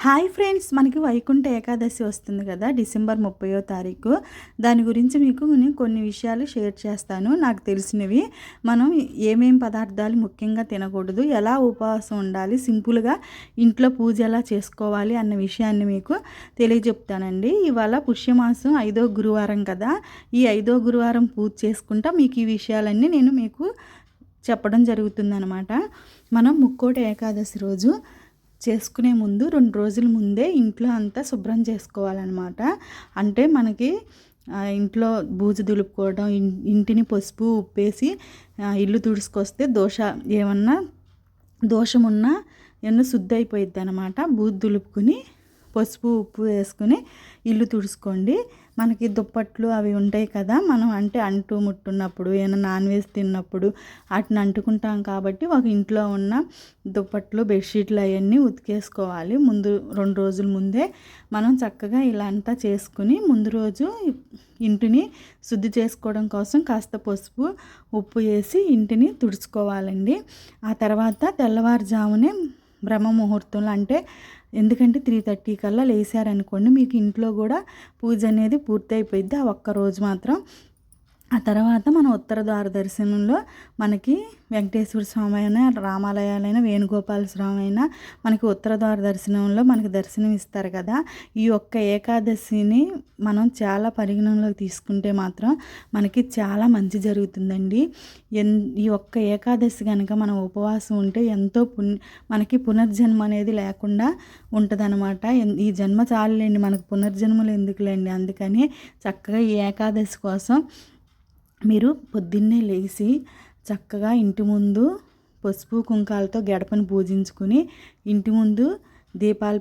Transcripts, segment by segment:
Hi friends, మనకి వైకుంఠ ఏకాదశి వస్తుంది కదా, డిసెంబర్ 30వ తారీఖు. దాని గురించి మీకు నేను కొన్ని విషయాలు షేర్ చేస్తాను. నాకు తెలిసినవి, మనం ఏమేం పదార్థాలు ముఖ్యంగా తినకూడదు, ఎలా ఉపవాసం ఉండాలి, సింపుల్గా ఇంట్లో పూజ ఎలా చేసుకోవాలి అన్న విషయాన్ని మీకు తెలియజెప్తానండి. ఇవాళ పుష్యమాసం 5వ గురువారం కదా, ఈ 5వ గురువారం పూజ చేసుకుంటా మీకు ఈ విషయాలన్నీ నేను మీకు చెప్పడం జరుగుతుందన్నమాట. మనం ముక్కోటి ఏకాదశి రోజు చేసుకునే ముందు 2 రోజుల ముందే ఇంట్లో అంతా శుభ్రం చేసుకోవాలన్నమాట. అంటే మనకి ఇంట్లో బూజు దులుపుకోవడం, ఇంటిని పసుపు ఉప్పేసి ఇల్లు తుడుచుకొస్తే ఏమన్నా దోషమున్నా ఏమన్నా శుద్ధి అయిపోయిద్ది అనమాట. బూజు దులుపుకుని పసుపు ఉప్పు వేసుకుని ఇల్లు తుడుచుకోండి. మనకి దుప్పట్లు అవి ఉంటాయి కదా, మనం అంటే అంటు ముట్టున్నప్పుడు ఏమైనా నాన్ వెజ్ తిన్నప్పుడు వాటిని అంటుకుంటాం కాబట్టి ఒక ఇంట్లో ఉన్న దుప్పట్లు బెడ్షీట్లు అవన్నీ ఉతికేసుకోవాలి. ముందు 2 రోజుల ముందే మనం చక్కగా ఇలా అంతా చేసుకుని ముందు రోజు ఇంటిని శుద్ధి చేసుకోవడం కోసం కాస్త పసుపు ఉప్పు వేసి ఇంటిని తుడుచుకోవాలండి. ఆ తర్వాత తెల్లవారుజామునే బ్రహ్మ ముహూర్తంలో, అంటే ఎందుకంటే 3:30 కల్లా లేసారనుకోండి, మీకు ఇంట్లో కూడా పూజ అనేది పూర్తయిపోయిద్ది ఆ ఒక్కరోజు మాత్రం. ఆ తర్వాత మన ఉత్తర ద్వార దర్శనంలో మనకి వెంకటేశ్వర స్వామి అయినా, రామాలయాలైనా, వేణుగోపాల స్వామి అయినా మనకి ఉత్తర ద్వార దర్శనంలో మనకి దర్శనం ఇస్తారు కదా. ఈ ఒక్క ఏకాదశిని మనం చాలా పరిగణనలోకి తీసుకుంటే మాత్రం మనకి చాలా మంచి జరుగుతుందండి. ఈ ఒక్క ఏకాదశి కనుక మనం ఉపవాసం ఉంటే ఎంతో మనకి పునర్జన్మ అనేది లేకుండా ఉంటుందన్నమాట. ఈ జన్మ చాలులేండి, మనకు పునర్జన్మలు ఎందుకులేండి. అందుకని చక్కగా ఈ ఏకాదశి కోసం మీరు పొద్దున్నే లేచి చక్కగా ఇంటి ముందు పసుపు కుంకాలతో గడపను పూజించుకుని ఇంటి ముందు దీపాలు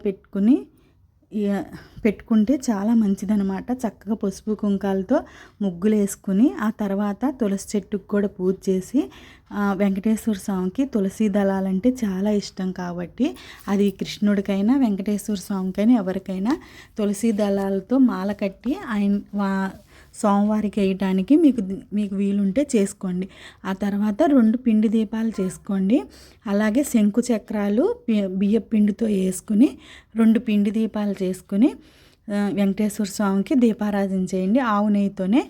పెట్టుకుంటే చాలా మంచిదనమాట. చక్కగా పసుపు కుంకాలతో ముగ్గులు వేసుకుని ఆ తర్వాత తులసి చెట్టుకు కూడా పూజ చేసి, వెంకటేశ్వర స్వామికి తులసి దళాలంటే చాలా ఇష్టం కాబట్టి అది కృష్ణుడికైనా వెంకటేశ్వర స్వామికైనా ఎవరికైనా తులసి దళాలతో మాల కట్టి సోమవారికి వేయటానికి మీకు వీలుంటే చేసుకోండి. ఆ తర్వాత 2 పిండి దీపాలు చేసుకోండి. అలాగే శంకు చక్రాలు బియ్య పిండితో వేసుకుని 2 పిండి దీపాలు చేసుకుని వెంకటేశ్వర స్వామికి దీపారాధన చేయండి. ఆవు నెయ్యితోనే,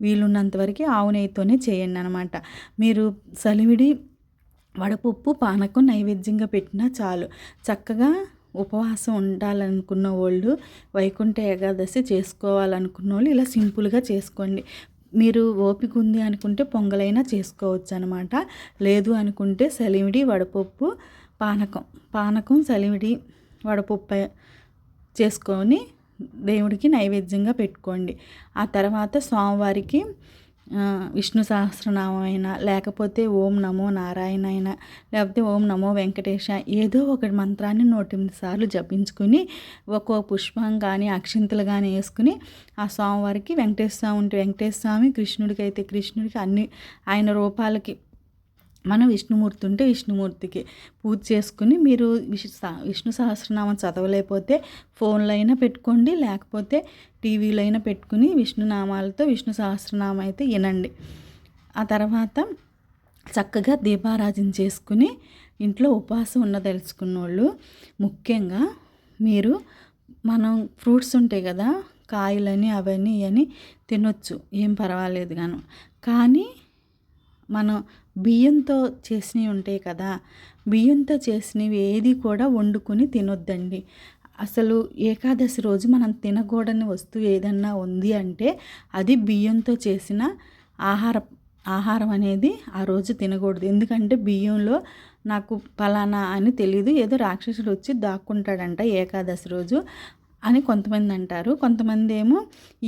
వీలున్నంత వరకు ఆవు నెయ్యితోనే చేయండి అనమాట. మీరు సలివిడి వడపప్పు పానకం నైవేద్యంగా పెట్టినా చాలు. చక్కగా ఉపవాసం ఉండాలనుకున్న వాళ్ళు, వైకుంఠ ఏకాదశి చేసుకోవాలనుకున్న వాళ్ళు ఇలా సింపుల్గా చేసుకోండి. మీరు ఓపిక ఉంది అనుకుంటే పొంగలైనా చేసుకోవచ్చు అనమాట. లేదు అనుకుంటే సలివిడి వడపప్పు పానకం సలివిడి వడపప్పు చేసుకొని దేవుడికి నైవేద్యంగా పెట్టుకోండి. ఆ తర్వాత స్వామివారికి విష్ణు సహస్రనామం అయినా, లేకపోతే ఓం నమో నారాయణ అయినా, లేకపోతే ఓం నమో వెంకటేశ, ఏదో ఒక మంత్రాన్ని 108 సార్లు జపించుకుని ఒక్కో పుష్పం కానీ అక్షింతలు కానీ వేసుకుని ఆ స్వామివారికి, వెంకటేశ్వర స్వామి ఉంటే వెంకటేశ్వర స్వామి, కృష్ణుడికి అయితే కృష్ణుడికి, అన్ని ఆయన రూపాలకి, మనం విష్ణుమూర్తి ఉంటే విష్ణుమూర్తికి పూజ చేసుకుని, మీరు విష్ణు సహస్రనామం చదవలేకపోతే ఫోన్లో అయినా పెట్టుకోండి, లేకపోతే టీవీలో అయినా పెట్టుకుని విష్ణునామాలతో విష్ణు సహస్రనామం అయితే వినండి. ఆ తర్వాత చక్కగా దీపారాధన చేసుకుని ఇంట్లో ఉపవాసం తెలుసుకున్న వాళ్ళు ముఖ్యంగా మనం ఫ్రూట్స్ ఉంటాయి కదా, కాయలని అవన్నీ ఇవన్నీ తినొచ్చు, ఏం పర్వాలేదు కానీ మనం బియ్యంతో చేసినవి ఉంటాయి కదా, బియ్యంతో చేసినవి ఏది కూడా వండుకొని తినొద్దండి. అసలు ఏకాదశి రోజు మనం తినకూడని వస్తువు ఏదన్నా ఉంది అంటే అది బియ్యంతో చేసిన ఆహారం అనేది ఆ రోజు తినకూడదు. ఎందుకంటే బియ్యంలో నాకు ఫలానా అని తెలీదు, ఏదో రాక్షసుడు వచ్చి దాక్కుంటాడంట ఏకాదశి రోజు అని కొంతమంది అంటారు. కొంతమంది ఏమో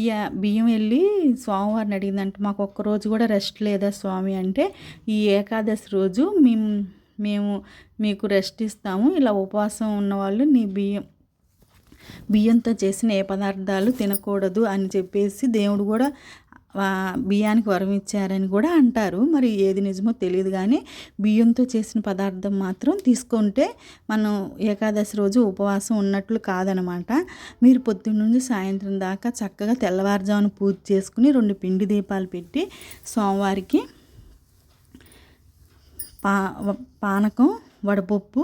ఈ బియ్యం వెళ్ళి స్వామివారిని అడిగిందంట, మాకు ఒక్కరోజు కూడా రెస్ట్ లేదా స్వామి అంటే, ఈ ఏకాదశి రోజు మేము మీకు రెస్ట్ ఇస్తాము, ఇలా ఉపవాసం ఉన్నవాళ్ళు నీ బియ్యంతో చేసిన ఏ పదార్థాలు తినకూడదు అని చెప్పేసి దేవుడు కూడా బియ్యానికి వరం ఇచ్చారని కూడా అంటారు. మరి ఏది నిజమో తెలియదు, కానీ బియ్యంతో చేసిన పదార్థం మాత్రం తీసుకుంటే మనం ఏకాదశి రోజు ఉపవాసం ఉన్నట్లు కాదనమాట. మీరు పొద్దున్న నుంచి సాయంత్రం దాకా చక్కగా తెల్లవారుజామున పూజ చేసుకుని 2 పిండి దీపాలు పెట్టి స్వామివారికి పానకం వడపప్పు,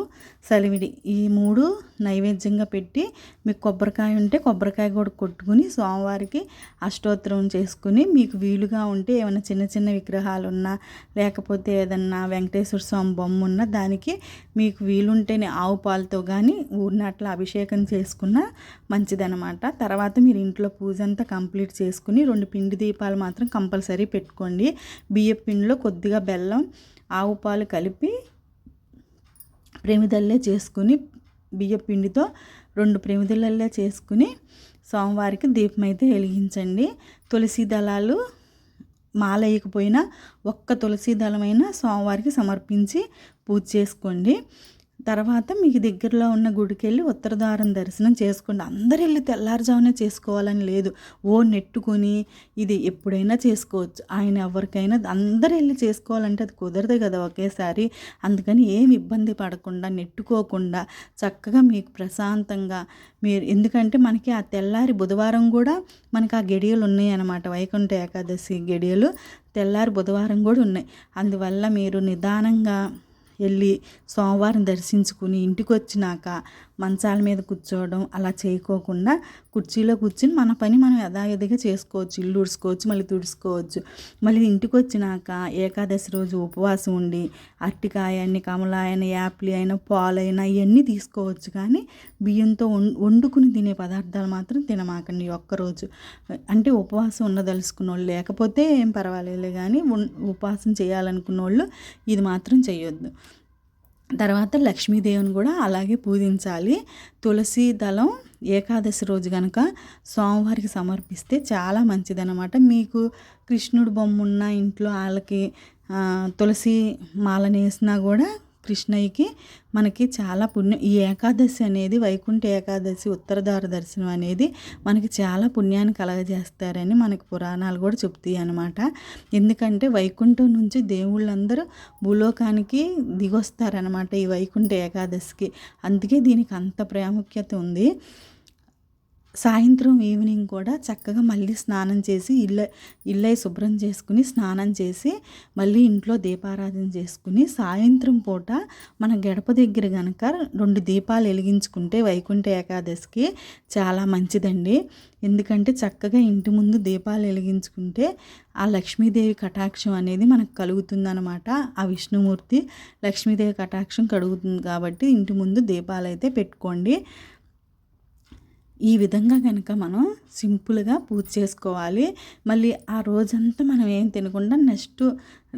సలివిడి ఈ 3 నైవేద్యంగా పెట్టి మీకు కొబ్బరికాయ ఉంటే కొబ్బరికాయ కూడా కొట్టుకుని స్వామివారికి అష్టోత్తరం చేసుకుని మీకు వీలుగా ఉంటే ఏమైనా చిన్న చిన్న విగ్రహాలు ఉన్నా లేకపోతే ఏదన్నా వెంకటేశ్వర స్వామి బొమ్మ ఉన్నా దానికి మీకు వీలుంటేనే ఆవు పాలతో కానీ ఊరినట్ల అభిషేకం చేసుకున్న మంచిదనమాట. తర్వాత మీరు ఇంట్లో పూజ అంతా కంప్లీట్ చేసుకుని 2 పిండి దీపాలు మాత్రం కంపల్సరీ పెట్టుకోండి. బియ్యం పిండిలో కొద్దిగా బెల్లం, ఆవు పాలు కలిపి ప్రేమిదల్లే చేసుకుని బియ్యం పిండితో 2 ప్రేమిదలల్లే చేసుకుని స్వామివారికి దీపం అయితే వెలిగించండి. తులసి దళాలు మాల వేయకపోయినా ఒక్క తులసి దళమైనా స్వామివారికి సమర్పించి పూజ చేసుకోండి. తర్వాత మీకు దగ్గరలో ఉన్న గుడికి వెళ్ళి ఉత్తరద్వారం దర్శనం చేసుకోండి. అందరు వెళ్ళి తెల్లారుజామునే చేసుకోవాలని లేదు. నెట్టుకొని ఇది ఎప్పుడైనా చేసుకోవచ్చు. ఆయన ఎవరికైనా అందరు వెళ్ళి చేసుకోవాలంటే అది కుదరదు కదా ఒకేసారి. అందుకని ఏమి ఇబ్బంది పడకుండా నెట్టుకోకుండా చక్కగా మీకు ప్రశాంతంగా మీరు, ఎందుకంటే మనకి ఆ తెల్లారి బుధవారం కూడా మనకి ఆ గడియలు ఉన్నాయి అన్నమాట. వైకుంఠ ఏకాదశి గడియలు తెల్లారి బుధవారం కూడా ఉన్నాయి. అందువల్ల మీరు నిదానంగా వెళ్ళి సోమవారం దర్శించుకుని ఇంటికి వచ్చినాక మంచాల మీద కూర్చోవడం అలా చేయకోకుండా కుర్చీలో కూర్చుని మన పని మనం యథావిధిగా చేసుకోవచ్చు. ఇల్లు ఉడుచుకోవచ్చు, మళ్ళీ తుడుచుకోవచ్చు. మళ్ళీ ఇంటికి వచ్చినాక ఏకాదశి రోజు ఉపవాసం ఉండి అరటికాయ అని, కమలాయన, యాపిల్ అయినా, పాలైనా ఇవన్నీ తీసుకోవచ్చు. కానీ బియ్యంతో వండుకుని తినే పదార్థాలు మాత్రం తినమాకండి ఒక్కరోజు. అంటే ఉపవాసం ఉండదలుచుకున్న వాళ్ళు, లేకపోతే ఏం పర్వాలేదు, కానీ ఉపవాసం చేయాలనుకున్న వాళ్ళు ఇది మాత్రం చేయొద్దు. తర్వాత లక్ష్మీదేవిని కూడా అలాగే పూజించాలి. తులసి దళం ఏకాదశి రోజు కనుక స్వామివారికి సమర్పిస్తే చాలా మంచిదన్నమాట. మీకు కృష్ణుడు బొమ్మ ఉన్న ఇంట్లో వాళ్ళకి తులసి మాలనేసినా కూడా కృష్ణయ్యకి మనకి చాలా పుణ్యం. ఈ ఏకాదశి అనేది వైకుంఠ ఏకాదశి ఉత్తరద్వార దర్శనం అనేది మనకి చాలా పుణ్యాన్ని కలగజేస్తారని మనకి పురాణాలు కూడా చెప్తాయి అన్నమాట. ఎందుకంటే వైకుంఠం నుంచి దేవుళ్ళందరూ భూలోకానికి దిగొస్తారనమాట ఈ వైకుంఠ ఏకాదశికి. అందుకే దీనికి అంత ప్రాముఖ్యత ఉంది. సాయంత్రం ఈవినింగ్ కూడా చక్కగా మళ్ళీ స్నానం చేసి ఇల్లై శుభ్రం చేసుకుని స్నానం చేసి మళ్ళీ ఇంట్లో దీపారాధన చేసుకుని సాయంత్రం పూట మన గడప దగ్గర కనుక 2 దీపాలు వెలిగించుకుంటే వైకుంఠ ఏకాదశికి చాలా మంచిదండి. ఎందుకంటే చక్కగా ఇంటి ముందు దీపాలు వెలిగించుకుంటే ఆ లక్ష్మీదేవి కటాక్షం అనేది మనకు కలుగుతుందన్నమాట. ఆ విష్ణుమూర్తి లక్ష్మీదేవి కటాక్షం కలుగుతుంది కాబట్టి ఇంటి ముందు దీపాలు అయితే పెట్టుకోండి. ఈ విధంగా కనుక మనం సింపుల్గా పూజ చేసుకోవాలి. మళ్ళీ ఆ రోజంతా మనం ఏం తినకుండా నెక్స్ట్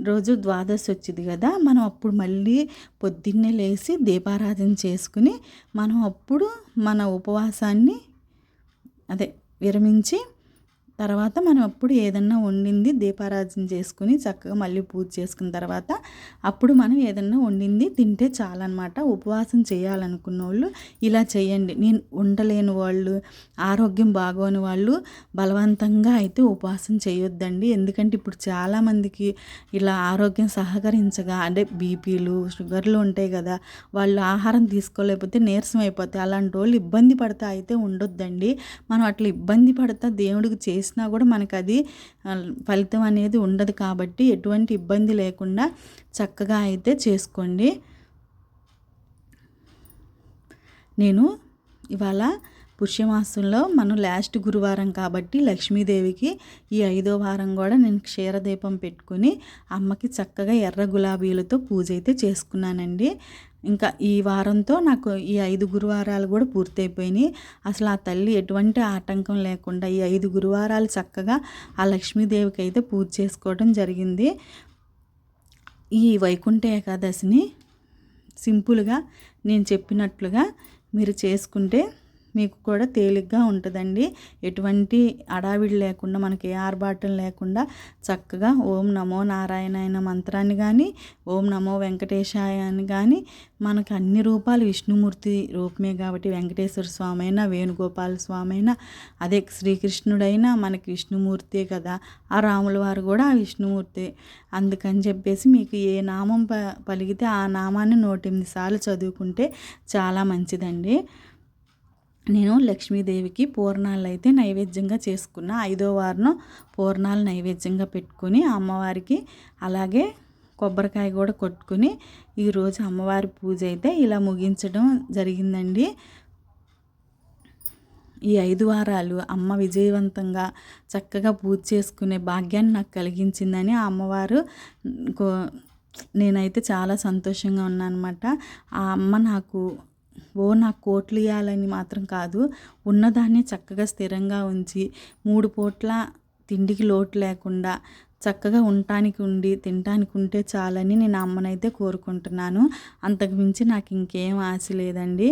రోజు ద్వాదశి వచ్చింది కదా, మనం అప్పుడు మళ్ళీ పొద్దున్నే లేచి దీపారాధన చేసుకుని మనం అప్పుడు మన ఉపవాసాన్ని విరమించి తర్వాత మనం అప్పుడు ఏదన్నా వండింది దీపారాధన చేసుకుని చక్కగా మళ్ళీ పూజ చేసుకున్న తర్వాత అప్పుడు మనం ఏదన్నా వండింది తింటే చాలన్నమాట. ఉపవాసం చేయాలనుకున్న వాళ్ళు ఇలా చేయండి. నేను ఉండలేని వాళ్ళు, ఆరోగ్యం బాగోని వాళ్ళు బలవంతంగా అయితే ఉపవాసం చేయొద్దండి. ఎందుకంటే ఇప్పుడు చాలామందికి ఇలా ఆరోగ్యం సహకరించగా అంటే బీపీలు, షుగర్లు ఉంటాయి కదా, వాళ్ళు ఆహారం తీసుకోలేకపోతే నీరసం అయిపోతాయి. అలాంటి వాళ్ళు ఇబ్బంది పడతా అయితే ఉండొద్దండి. మనం అట్లా ఇబ్బంది పడతా దేవుడికి చేసినా కూడా మనకు అది ఫలితం అనేది ఉండదు. కాబట్టి ఎటువంటి ఇబ్బంది లేకుండా చక్కగా అయితే చేసుకోండి. నేను ఇవాళ పుష్యమాసంలో మనం లాస్ట్ గురువారం కాబట్టి లక్ష్మీదేవికి ఈ 5వ వారం కూడా నేను క్షీరదీపం పెట్టుకుని అమ్మకి చక్కగా ఎర్ర గులాబీలతో పూజ అయితే చేసుకున్నానండి. ఇంకా ఈ వారంతో నాకు ఈ 5 గురువారాలు కూడా పూర్తయిపోయినాయి. అసలు ఆ తల్లి ఎటువంటి ఆటంకం లేకుండా ఈ 5 గురువారాలు చక్కగా ఆ లక్ష్మీదేవికి అయితే పూజ చేసుకోవడం జరిగింది. ఈ వైకుంఠ ఏకాదశిని సింపుల్గా నేను చెప్పినట్లుగా మీరు చేసుకుంటే మీకు కూడా తేలిగ్గా ఉంటుందండి. ఎటువంటి అడావిడి లేకుండా, మనకి ఏ ఆర్భాటం లేకుండా చక్కగా ఓం నమో నారాయణ మంత్రాన్ని కానీ, ఓం నమో వెంకటేశాయ అని కానీ, మనకు అన్ని రూపాలు విష్ణుమూర్తి రూపమే కాబట్టి వెంకటేశ్వర స్వామి అయినా, వేణుగోపాల స్వామి అయినా, అదే శ్రీకృష్ణుడైనా మనకి విష్ణుమూర్తే కదా, ఆ రాముల వారు కూడా ఆ విష్ణుమూర్తే. అందుకని చెప్పేసి మీకు ఏ నామం పలిగితే ఆ నామాన్ని 108 సార్లు చదువుకుంటే చాలా మంచిదండి. నేను లక్ష్మీదేవికి పూర్ణాలు అయితే నైవేద్యంగా చేసుకున్న. 5వ వారం పూర్ణాలు నైవేద్యంగా పెట్టుకొని అమ్మవారికి అలాగే కొబ్బరికాయ కూడా కొట్టుకుని ఈరోజు అమ్మవారి పూజ అయితే ఇలా ముగించడం జరిగిందండి. ఈ 5 వారాలు అమ్మ విజయవంతంగా చక్కగా పూజ చేసుకునే భాగ్యాన్ని నాకు కలిగించిందని ఆ అమ్మవారు నేనైతే చాలా సంతోషంగా ఉన్నానన్నమాట. ఆ అమ్మ నాకు కోట్లు ఇవ్వాలని మాత్రం కాదు, ఉన్నదాన్ని చక్కగా స్థిరంగా ఉంచి 3 పూట్ల తిండికి లోటు లేకుండా చక్కగా ఉండటానికి ఉండి తినటానికి ఉంటే చాలని నేను అమ్మనైతే కోరుకుంటున్నాను. అంతకు మించి నాకు ఇంకేం ఆశ లేదండి.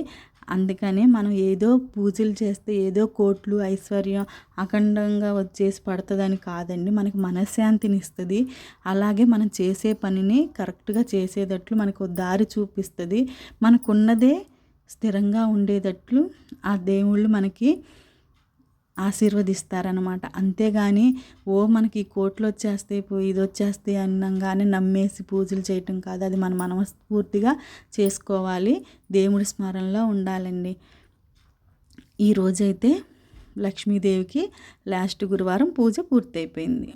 అందుకని మనం ఏదో పూజలు చేస్తే ఏదో కోట్లు ఐశ్వర్యం అఖండంగా వచ్చేసి పడుతుందని కాదండి, మనకి మనశ్శాంతిని ఇస్తుంది. అలాగే మనం చేసే పనిని కరెక్ట్గా చేసేటట్లు మనకు దారి చూపిస్తుంది. మనకున్నదే స్థిరంగా ఉండేటట్లు ఆ దేవుళ్ళు మనకి ఆశీర్వదిస్తారనమాట. అంతేగాని మనకి కోట్లు వచ్చేస్తాయి ఇది వచ్చేస్తాయి అన్నంగానే నమ్మేసి పూజలు చేయటం కాదు. అది మన మనస్ఫూర్తిగా చేసుకోవాలి, దేవుడి స్మరణలో ఉండాలండి. ఈరోజైతే లక్ష్మీదేవికి లాస్ట్ గురువారం పూజ పూర్తయిపోయింది.